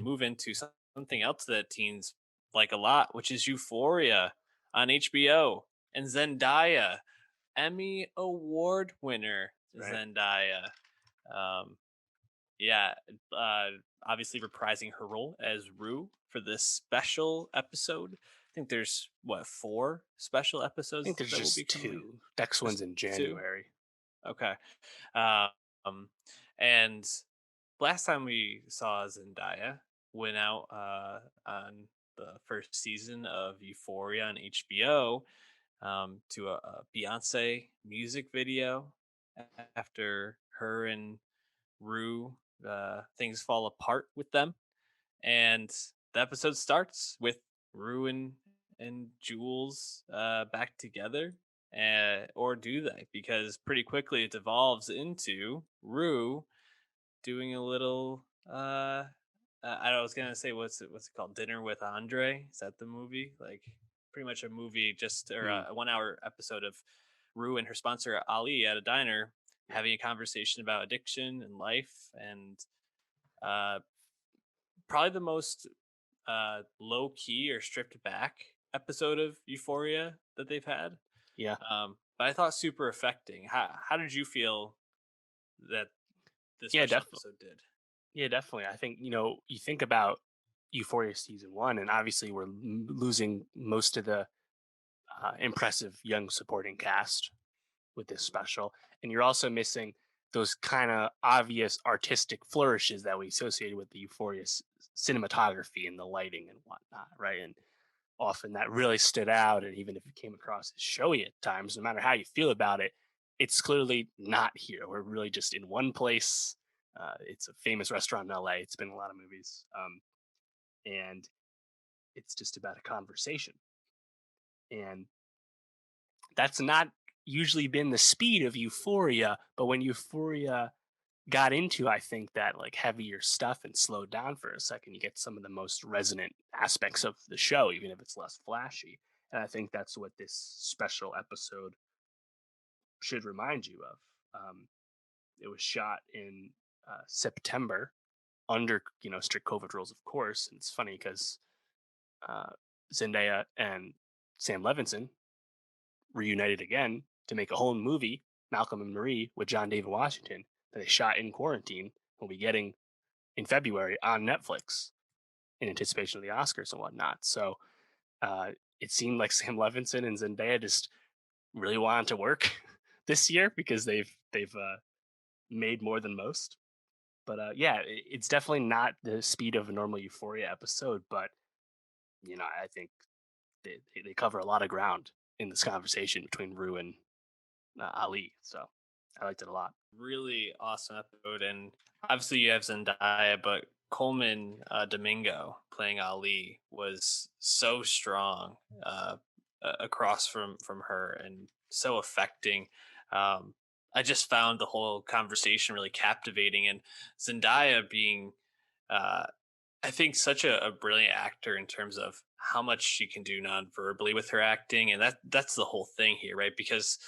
move into something else that teens like a lot, which is Euphoria on HBO. And Zendaya, Emmy Award winner Right. Zendaya. Um, yeah, uh, obviously reprising her role as Rue for this special episode. I think there's four special I think episodes there's that will be just coming. two. Next one's Just in two. January. Okay. Um, and last time we saw Zendaya went out on the first season of Euphoria on HBO to a Beyonce music video after her and Rue things fall apart with them, and the episode starts with Rue and Jules back together. Or do they? Because pretty quickly it devolves into Rue doing a little I was gonna say what's it called? Dinner with Andre? Is that the movie? Like pretty much a movie just or Mm, a 1 hour episode of Rue and her sponsor Ali at a diner yeah. having a conversation about addiction and life and uh probably the most low key or stripped back episode of Euphoria that they've had. Yeah. But I thought super affecting. How did you feel that this Yeah, special definitely. episode did? Yeah, definitely. I think, you think about Euphoria season one, and obviously we're losing most of the impressive young supporting cast with this special. And you're also missing those kind of obvious artistic flourishes that we associated with the Euphoria cinematography and the lighting and whatnot, right? And often that really stood out. And even if it came across as showy at times, no matter how you feel about it, it's clearly not here. We're really just in one place. It's a famous restaurant in LA. It's been in a lot of movies. And it's just about a conversation. And that's not usually been the speed of Euphoria, but when Euphoria got into, I think, that like heavier stuff and slowed down for a second, you get some of the most resonant aspects of the show, even if it's less flashy. And I think that's what this special episode should remind you of. It was shot in September under strict COVID rules, of course. And it's funny because uh, Zendaya and Sam Levinson reunited again to make a whole movie, Malcolm and Marie, with John David Washington, that they shot in quarantine. We'll be getting in February on Netflix in anticipation of the Oscars and whatnot. So uh, it seemed like Sam Levinson and Zendaya just really wanted to work this year because they've made more than most. But yeah, it's definitely not the speed of a normal Euphoria episode, but I think they cover a lot of ground in this conversation between Rue and Ali. So I liked it a lot. Really awesome episode, and obviously you have Zendaya, but Coleman Domingo playing Ali was so strong across from her and so affecting. Um, I just found the whole conversation really captivating, and Zendaya being, uh, I think, such a brilliant actor in terms of how much she can do non-verbally with her acting, and that's the whole thing here, right? Because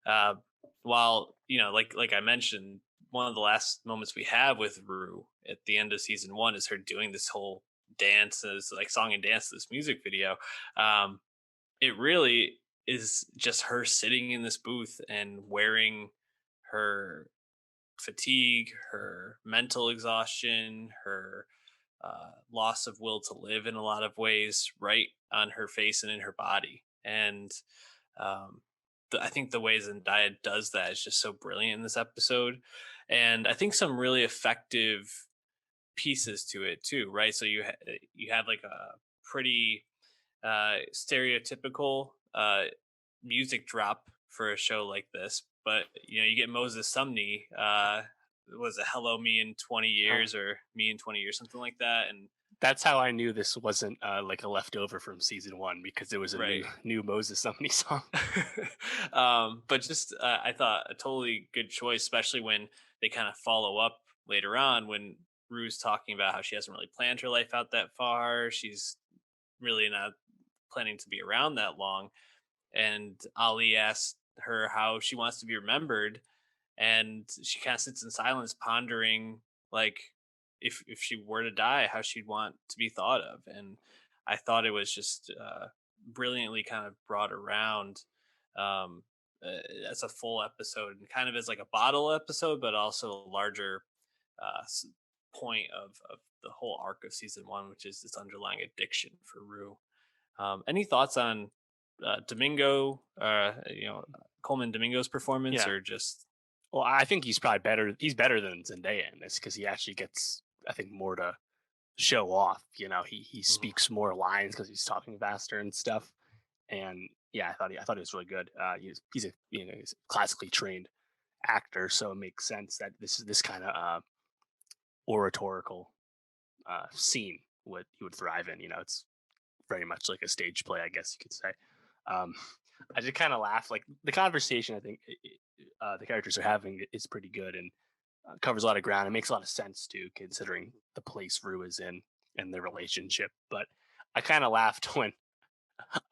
uh, while like I mentioned, one of the last moments we have with Rue at the end of season one is her doing this whole dances, like song and dance, this music video. Um, it really is just her sitting in this booth and wearing her fatigue, her mental exhaustion, her loss of will to live in a lot of ways, right on her face and in her body. And um, I think the way Zendaya does that is just so brilliant in this episode. And I think some really effective pieces to it too, right? So you have like a pretty stereotypical music drop for a show like this, but you get Moses Sumney. Was it "Hello Me in 20 Uh, Years" or "Me in 20 Years," something like that, and that's how I knew this wasn't like a leftover from season one because it was a new right. new Moses Somebody song. But just I thought a totally good choice, especially when they kind of follow up later on when Rue's talking about how she hasn't really planned her life out that far. She's really not planning to be around that long. And Ali asked her how she wants to be remembered, and she kind of sits in silence, pondering like if she were to die, how she'd want to be thought of. And I thought it was just brilliantly kind of brought around um, as a full episode and kind of as like a bottle episode, but also a larger uh, s- point of the whole arc of season one, which is this underlying addiction for Rue. Any thoughts on Domingo? Coleman Domingo's performance, Yeah. or just Well, I think he's probably better. He's better than Zendaya in this because he actually gets, I think, more to show off. He Mhm. speaks more lines because he's talking faster and stuff. And yeah, I thought he was really good. He's a he's a classically trained actor, so it makes sense that this kind of oratorical scene would he would thrive in. It's very much like a stage play, I guess you could say. Um, I just kind of laugh. Like the conversation, I think the characters are having is pretty good and covers a lot of ground. It makes a lot of sense too, considering the place Rue is in and their relationship. But I kind of laughed when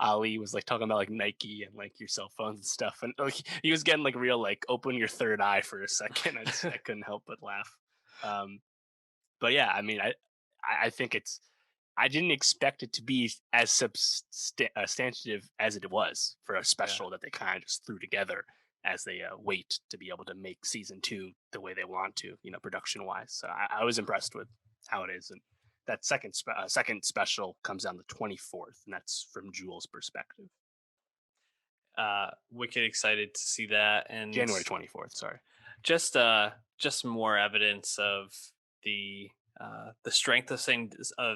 Ali was like talking about like Nike and like your cell phones and stuff, and like he was getting like real like open your third eye for a second. I couldn't help but laugh. Um, but yeah, I mean, I think it's I didn't expect it to be as substantive as it was for a yeah. special that they kind of just threw together as they wait to be able to make season two the way they want to, production wise. So I was impressed with how it is, and that second special comes on the 24th, and that's from Jules' perspective. Wicked excited to see that, and January 24th. Sorry. just more evidence of the strength of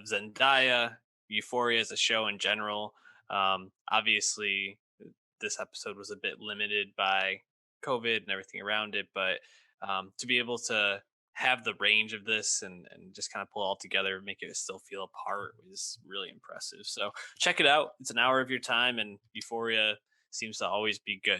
Zendaya, Euphoria as a show in general. Obviously, this episode was a bit limited by COVID and everything around it, but to be able to have the range of this and just kind of pull it all together, make it still feel a part was really impressive. So check it out. It's an hour of your time, and Euphoria seems to always be good.